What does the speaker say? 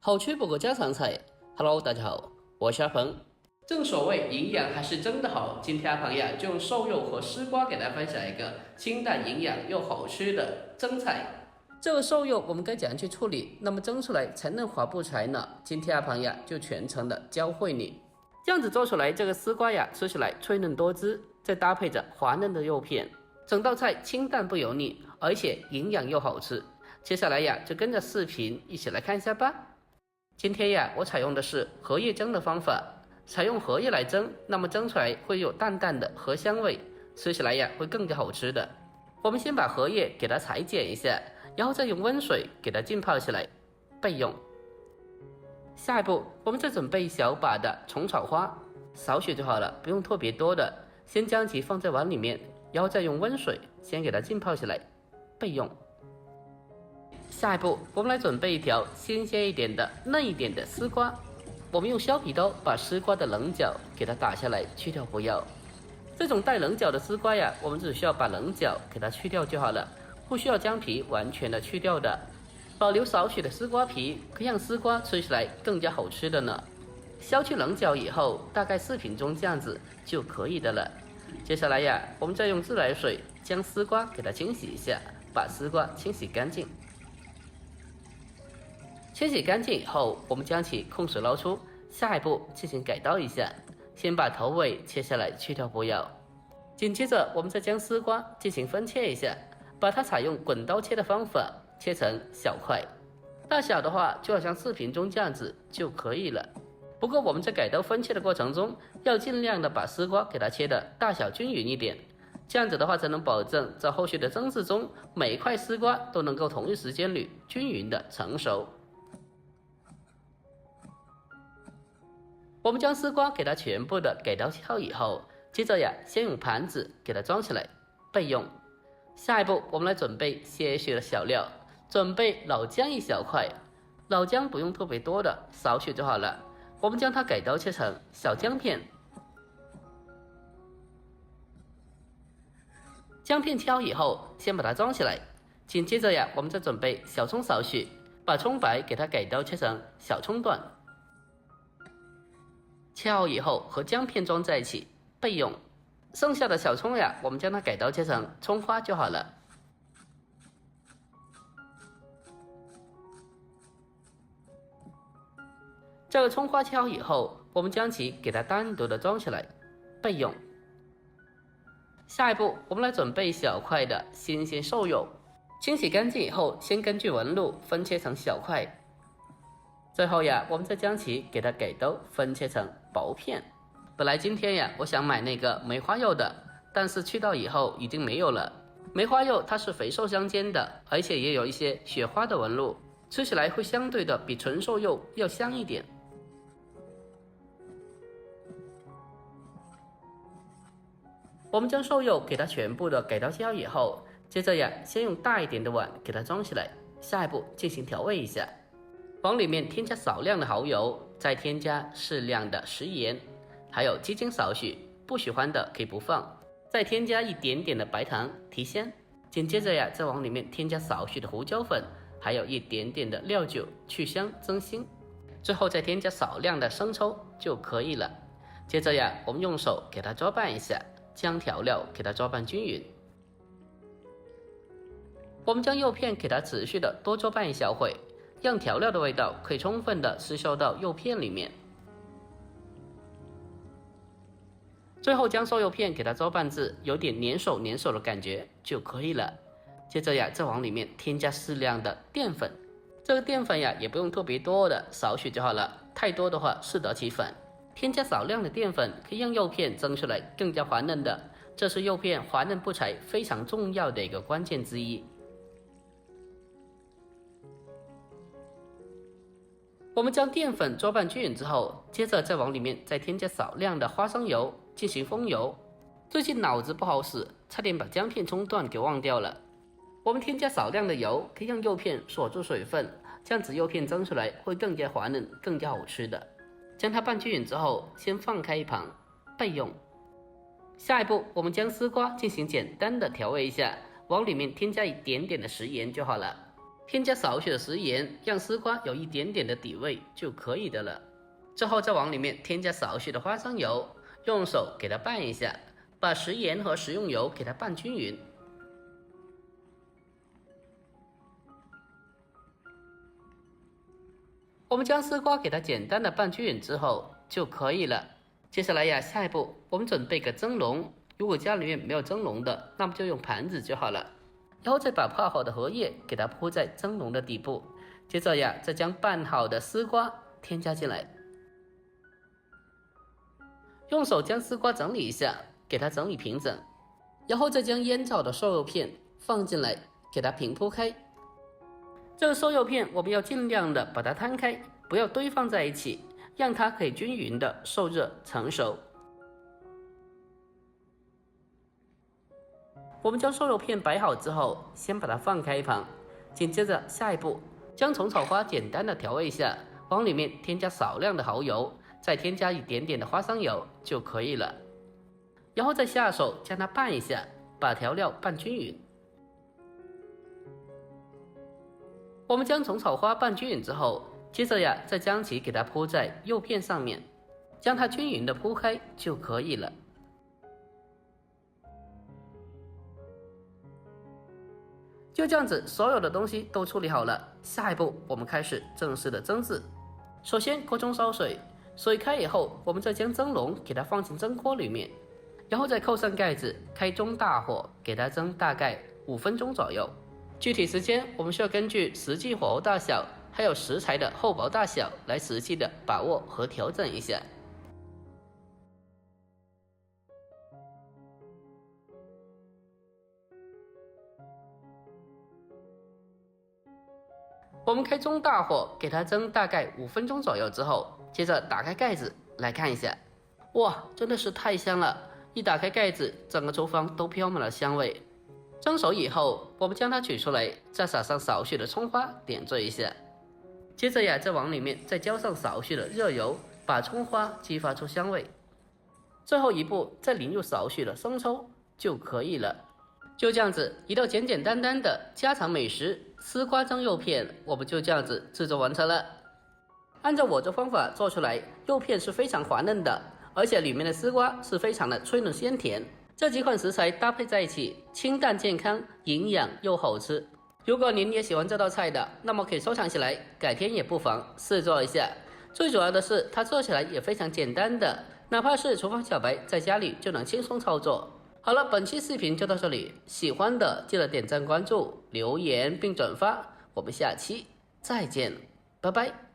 好吃不过家常菜。Hello， 大家好，我是阿鹏。正所谓营养还是真的好，今天阿鹏呀就用瘦肉和丝瓜给大家分享一个清淡营养又好吃的蒸菜。这个瘦肉我们该怎样去处理，那么蒸出来才嫩滑不柴呢？今天阿鹏呀就全程的教会你。这样子做出来，这个丝瓜呀吃起来脆嫩多汁，再搭配着滑嫩的肉片，整道菜清淡不油腻，而且营养又好吃。接下来呀就跟着视频一起来看一下吧。今天呀，我采用的是荷叶蒸的方法，采用荷叶来蒸，那么蒸出来会有淡淡的荷香味，吃起来呀会更加好吃的。我们先把荷叶给它裁剪一下，然后再用温水给它浸泡起来，备用。下一步，我们再准备小把的虫草花，少许就好了，不用特别多的。先将其放在碗里面，然后再用温水先给它浸泡起来，备用。下一步，我们来准备一条新鲜一点的、嫩一点的丝瓜。我们用削皮刀把丝瓜的棱角给它打下来，去掉不要。这种带棱角的丝瓜呀，我们只需要把棱角给它去掉就好了，不需要将皮完全的去掉的。保留少许的丝瓜皮，可以让丝瓜吃起来更加好吃的呢。削去棱角以后，大概4品钟这样子就可以的了。接下来呀，我们再用自来水将丝瓜给它清洗一下，把丝瓜清洗干净。清洗干净以后，我们将其控水捞出。下一步进行改刀一下，先把头尾切下来，去掉不要。紧接着，我们再将丝瓜进行分切一下，把它采用滚刀切的方法切成小块，大小的话就好像4品钟这样子就可以了。不过我们在改刀分切的过程中，要尽量的把丝瓜给它切的大小均匀一点，这样子的话才能保证在后续的蒸制中，每一块丝瓜都能够同一时间里均匀的成熟。我们将丝瓜给它全部的改刀切好以后，接着呀，先用盘子给它装起来，备用。下一步，我们来准备些许的小料，准备老姜1小块，老姜不用特别多的，少许就好了。我们将它改刀切成小姜片，姜片切好以后，先把它装起来。紧接着呀，我们再准备小葱少许，把葱白给它改刀切成小葱段。切好以后和姜片装在一起，备用。剩下的小葱呀，我们将它改刀切成葱花就好了。这个葱花切好以后，我们将其给它单独的装起来，备用。下一步，我们来准备小块的新鲜瘦肉，清洗干净以后，先根据纹路分切成小块。最后呀，我们再将其给它改刀分切成薄片。本来今天呀，我想买那个梅花肉的，但是去到以后已经没有了。梅花肉它是肥瘦相间的，而且也有一些雪花的纹路，吃起来会相对的比纯瘦肉要香一点。我们将瘦肉给它全部的改刀切好以后，接着呀，先用大一点的碗给它装起来。下一步进行调味一下。往里面添加少量的蚝油，再添加适量的食盐，还有鸡精少许，不喜欢的可以不放。再添加一点点的白糖提鲜。紧接着呀，再往里面添加少许的胡椒粉，还有一点点的料酒去香增腥。最后再添加少量的生抽就可以了。接着呀，我们用手给它搅拌一下，将调料给它搅拌均匀。我们将肉片给它持续的多搅拌一小会，让调料的味道可以充分的吸收到肉片里面。最后将瘦肉片给它搅拌至有点粘手的感觉就可以了。接着呀，再往里面添加适量的淀粉，这个淀粉呀也不用特别多的，少许就好了，太多的话适得其反。添加少量的淀粉可以让肉片蒸出来更加滑嫩的，这是肉片滑嫩不柴非常重要的一个关键之一。我们将淀粉搅拌均匀之后，接着再往里面再添加少量的花生油进行封油。最近脑子不好使，差点把姜片葱段给忘掉了。我们添加少量的油，可以让肉片锁住水分，这样子肉片蒸出来会更加滑嫩，更加好吃的。将它拌均匀之后，先放开一旁，备用。下一步，我们将丝瓜进行简单的调味一下，往里面添加一点点的食盐就好了。添加少许的食盐，让丝瓜有一点点的底味就可以的了。之后再往里面添加少许的花生油，用手给它拌一下，把食盐和食用油给它拌均匀。我们将丝瓜给它简单的拌均匀之后就可以了。接下来呀，下一步我们准备个蒸笼，如果家里面没有蒸笼的，那么就用盘子就好了。然后再把泡好的荷叶给它铺在蒸笼的底部，接着呀，再将拌好的丝瓜添加进来，用手将丝瓜整理一下，给它整理平整，然后再将腌好的瘦肉片放进来，给它平铺开。这个瘦肉片我们要尽量的把它摊开，不要堆放在一起，让它可以均匀的受热成熟。我们将瘦肉片摆好之后，先把它放开一旁。紧接着下一步，将虫草花简单的调味一下，往里面添加少量的蚝油，再添加一点点的花生油就可以了。然后再下手将它拌一下，把调料拌均匀。我们将虫草花拌均匀之后，接着呀，再将其给它铺在肉片上面，将它均匀的铺开就可以了。就这样子，所有的东西都处理好了。下一步，我们开始正式的蒸制。首先，锅中烧水，水开以后，我们再将蒸笼给它放进蒸锅里面，然后再扣上盖子，开中大火给它蒸大概5分钟左右。具体时间我们需要根据实际火候大小，还有食材的厚薄大小来实际的把握和调整一下。我们开中大火给它蒸大概5分钟左右之后，接着打开盖子来看一下，哇，真的是太香了！一打开盖子，整个厨房都飘满了香味。蒸熟以后，我们将它取出来，再撒上少许的葱花点缀一下，接着呀，再往里面再浇上少许的热油，把葱花激发出香味。最后一步，再淋入少许的生抽就可以了。就这样子，一道简简单单的家常美食丝瓜蒸肉片，我们就这样子制作完成了。按照我这方法做出来，肉片是非常滑嫩的，而且里面的丝瓜是非常的脆嫩鲜甜。这几款食材搭配在一起，清淡健康，营养又好吃。如果您也喜欢这道菜的，那么可以收藏起来，改天也不妨试做一下。最主要的是，它做起来也非常简单的，哪怕是厨房小白，在家里就能轻松操作。好了，本期视频就到这里，喜欢的记得点赞、关注、留言并转发，我们下期再见，拜拜。